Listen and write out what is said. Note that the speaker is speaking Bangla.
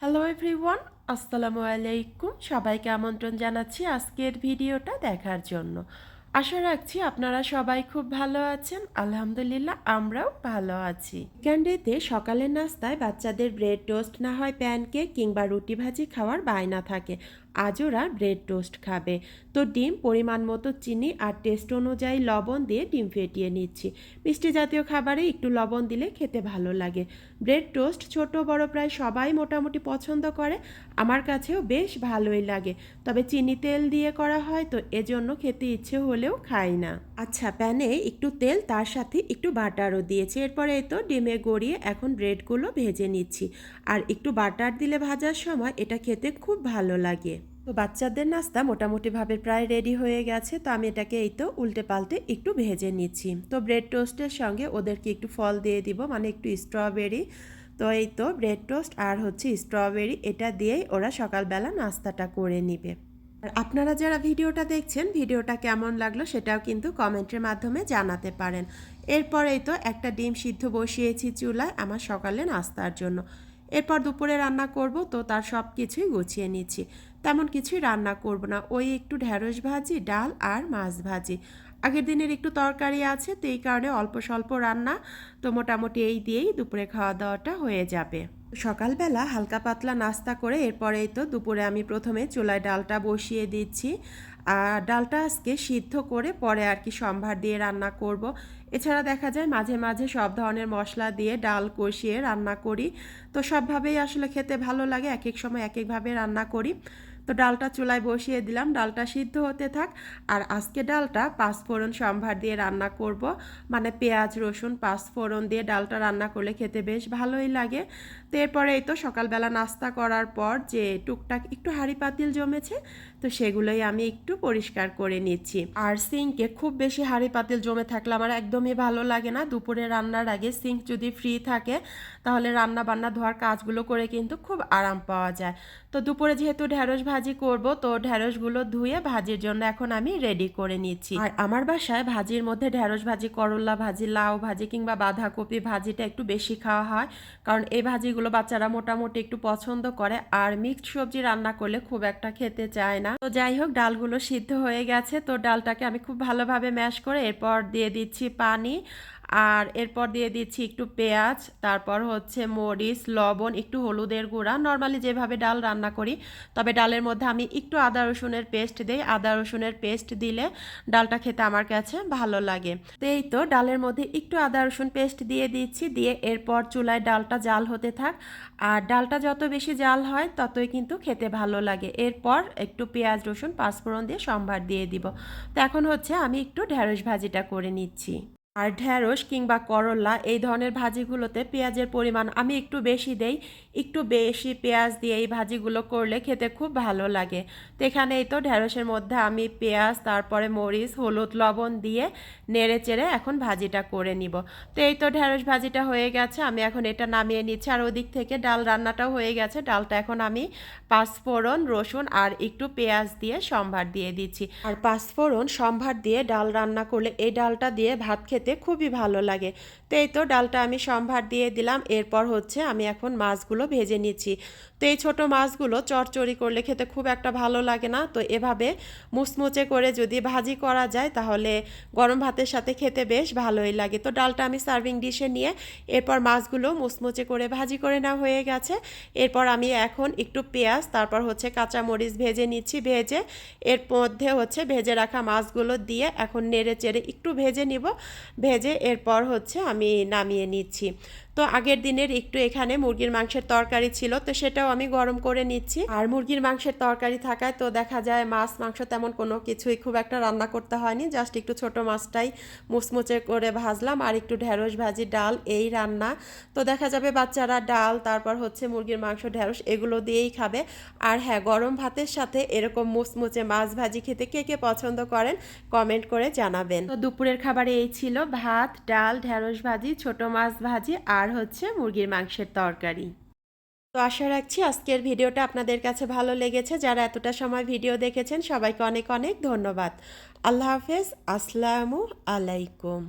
হ্যালো এভরিওয়ান, আসসালামু আলাইকুম। সবাইকে আমন্ত্রণ জানাচ্ছি আজকের ভিডিওটা দেখার জন্য। আশা রাখছি আপনারা সবাই খুব ভালো আছেন। আলহামদুলিল্লাহ আমরাও ভালো আছি। ক্যান্ডিতে সকালের নাস্তায় বাচ্চাদের ব্রেড টোস্ট না হয় প্যানকেক কিংবা রুটি ভাজি খাওয়ার বায়না থাকে। আজ ওরা ব্রেড টোস্ট খাবে, তো ডিম পরিমাণ মতো চিনি আর টেস্ট অনুযায়ী লবণ দিয়ে ডিম ফেটিয়ে নিচ্ছি। মিষ্টি জাতীয় খাবারে একটু লবণ দিলে খেতে ভালো লাগে। ব্রেড টোস্ট ছোট বড় প্রায় সবাই মোটামুটি পছন্দ করে, আমার কাছেও বেশ ভালোই লাগে। তবে চিনি তেল দিয়ে করা হয় তো এজন্য খেতে ইচ্ছে হলেও খাই না। আচ্ছা, প্যানে একটু তেল তার সাথে একটু বাটারও দিয়েছি। এরপরে এই তো ডিমে গড়িয়ে এখন ব্রেডগুলো ভেজে নিচ্ছি। আর একটু বাটার দিলে ভাজার সময় এটা খেতে খুব ভালো লাগে। তো বাচ্চাদের নাস্তা মোটামুটিভাবে প্রায় রেডি হয়ে গেছে, তো আমি এটাকে এই তো উল্টে পাল্টে একটু ভেজে নিচ্ছি। তো ব্রেড টোস্টের সঙ্গে ওদেরকে একটু ফল দিয়ে দিব, মানে একটু স্ট্রবেরি। তো এই তো ব্রেড টোস্ট আর হচ্ছে স্ট্রবেরি, এটা দিয়েই ওরা সকালবেলা নাস্তাটা করে নিবে। আর আপনারা যারা ভিডিওটা দেখছেন, ভিডিওটা কেমন লাগলো সেটাও কিন্তু কমেন্টের মাধ্যমে জানাতে পারেন। এরপরেই তো একটা ডিম সিদ্ধ বসিয়েছি চুলায় আমার সকালে নাস্তার জন্য। এরপর দুপুরে রান্না করব, তো তার সব কিছুই গুছিয়ে নিচ্ছি। তেমন কিছুই রান্না করব না, ওই একটু ঢ্যাঁড়স ভাজি, ডাল আর মাছ ভাজি। আগের দিনের একটু তরকারি আছে, তো এই কারণে অল্প স্বল্প রান্না। তো মোটামুটি এই দিয়েই দুপুরে খাওয়া দাওয়াটা হয়ে যাবে। সকালবেলা হালকা পাতলা নাস্তা করে এরপরেই তো দুপুরে আমি প্রথমে চুলায় ডালটা বসিয়ে দিচ্ছি। আর ডালটা আজকে সিদ্ধ করে পরে আর কি সম্ভার দিয়ে রান্না করব। এছাড়া দেখা যায় মাঝে মাঝে সব ধরনের মশলা দিয়ে ডাল কষিয়ে রান্না করি। তো সবভাবেই আসলে খেতে ভালো লাগে, এক এক সময় এক একভাবে রান্না করি। তো ডালটা চুলায় বসিয়ে দিলাম, ডালটা সিদ্ধ হতে থাক। আর আজকে ডালটা পাঁচফোড়ন সম্ভার দিয়ে রান্না করব, মানে পেঁয়াজ রসুন পাঁচফোড়ন দিয়ে ডালটা রান্না করলে খেতে বেশ ভালোই লাগে। তো এরপরে এই তো সকালবেলা নাস্তা করার পর যে টুকটাক একটু হাঁড়ি পাতিল জমেছে, তো সেগুলোই আমি একটু পরিষ্কার করে নিচ্ছি। আর সিঙ্কে খুব বেশি হাঁড়ি পাতিল জমে থাকলে আমার একদমই ভালো লাগে না। দুপুরে রান্নার আগে সিঙ্ক যদি ফ্রি থাকে তাহলে রান্না বান্না ধোয়ার কাজগুলো করে কিন্তু খুব আরাম পাওয়া যায়। তো দুপুরে যেহেতু ঢ্যাঁড়স ভাজি করব, তো ঢ্যাঁড়সগুলো ধুয়ে ভাজির জন্য এখন আমি রেডি করে নিচ্ছি। আর আমার বাসায় ভাজির মধ্যে ঢ্যাঁড়স ভাজি, করলা ভাজি, লাউ ভাজি কিংবা বাঁধাকপি ভাজিটা একটু বেশি খাওয়া হয়, কারণ এই ভাজিগুলো বাচ্চারা মোটামুটি একটু পছন্দ করে। আর মিক্সড সবজি রান্না করলে খুব একটা খেতে চায় না। তো যাই হোক, ডালগুলো সিদ্ধ হয়ে গেছে, তো ডালটাকে আমি খুব ভালোভাবে ম্যাশ করে এরপর দিয়ে দিচ্ছি পানি। আর এরপর দিয়ে দিচ্ছি একটু পেঁয়াজ, তারপর হচ্ছে মরিচ, লবণ, একটু হলুদের গুঁড়া, নর্মালি যেভাবে ডাল রান্না করি। তবে ডালের মধ্যে আমি একটু আদা রসুনের পেস্ট দিই, আদা রসুনের পেস্ট দিলে ডালটা খেতে আমার কাছে ভালো লাগে। তো এই তো ডালের মধ্যে একটু আদা রসুন পেস্ট দিয়ে দিচ্ছি, দিয়ে এরপর চুলায় ডালটা জাল হতে থাক। আর ডালটা যত বেশি জাল হয় ততই কিন্তু খেতে ভালো লাগে। এরপর একটু পেঁয়াজ রসুন পাঁচফোড়ন দিয়ে সম্ভার দিয়ে দিব। তো এখন হচ্ছে আমি একটু ঢ্যাঁড়স ভাজিটা করে নিচ্ছি। আর ঢ্যাঁড়স কিংবা করলা এই ধরনের ভাজিগুলোতে পেঁয়াজের পরিমাণ আমি একটু বেশি দেই। একটু বেশি পেঁয়াজ দিয়ে এই ভাজিগুলো করলে খেতে খুব ভালো লাগে। তো এখানে এই তো ঢ্যাঁড়সের মধ্যে আমি পেঁয়াজ, তারপরে মরিচ, হলুদ, লবণ দিয়ে নেড়ে চেড়ে এখন ভাজিটা করে নিব। তো এই তো ঢ্যাঁড়স ভাজিটা হয়ে গেছে, আমি এখন এটা নামিয়ে নিচ্ছি। আর ওদিক থেকে ডাল রান্নাটাও হয়ে গেছে, ডালটা এখন আমি পাঁচফোড়ন, রসুন আর একটু পেঁয়াজ দিয়ে সম্ভার দিয়ে দিচ্ছি। আর পাঁচফোড়ন সম্ভার দিয়ে ডাল রান্না করলে এই ডালটা দিয়ে ভাত খেতে খুবই ভালো লাগে। তো এই তো ডালটা আমি সম্ভার দিয়ে দিলাম। এরপর হচ্ছে আমি এখন মাছগুলো ভেজে নিচ্ছি। তো এই ছোটো মাছগুলো চচ্চড়ি করলে খেতে খুব একটা ভালো লাগে না, তো এভাবে মুচমুচে করে যদি ভাজি করা যায় তাহলে গরম ভাতের সাথে খেতে বেশ ভালোই লাগে। তো ডালটা আমি সার্ভিং ডিশে নিয়ে এরপর মাছগুলো মুচমুচে করে ভাজি করে নেওয়া হয়ে গেছে। এরপর আমি এখন একটু পেঁয়াজ, তারপর হচ্ছে কাঁচামরিচ ভেজে নিচ্ছি। ভেজে এর মধ্যে হচ্ছে ভেজে রাখা মাছগুলো দিয়ে এখন নেড়ে চেড়ে একটু ভেজে নিব। ভেজে এরপর হচ্ছে আমি নামিয়ে নিচ্ছি। তো আগের দিনের একটু এখানে মুরগির মাংসের তরকারি ছিল, তো সেটাও আমি গরম করে নিচ্ছি। আর মুরগির মাংসের তরকারি থাকায় তো দেখা যায় মাছ মাংস তেমন কোনো কিছুই খুব একটা রান্না করতে হয়নি, জাস্ট একটু ছোট মাছটাই মুচমুচে করে ভাজলাম আর একটু ঢ্যাঁড়স ভাজি, ডাল, এই রান্না। তো দেখা যাবে বাচ্চারা ডাল, তারপর হচ্ছে মুরগির মাংস, ঢ্যাঁড়স এগুলো দিয়েই খাবে। আর হ্যাঁ, গরম ভাতের সাথে এরকম মুচমুচে মাছ ভাজি খেতে কে কে পছন্দ করেন কমেন্ট করে জানাবেন। তো দুপুরের খাবারে এই ছিল ভাত, ডাল, ঢ্যাঁড়স ভাজি, ছোট মাছ ভাজি আর হচ্ছে মুরগির মাংসের তরকারি। তো আশা রাখছি আজকের ভিডিওটা আপনাদের কাছে ভালো লেগেছে। যারা এতটা সময় ভিডিও দেখেছেন সবাইকে অনেক অনেক ধন্যবাদ। আল্লাহ হাফেজ, আসসালামু আলাইকুম।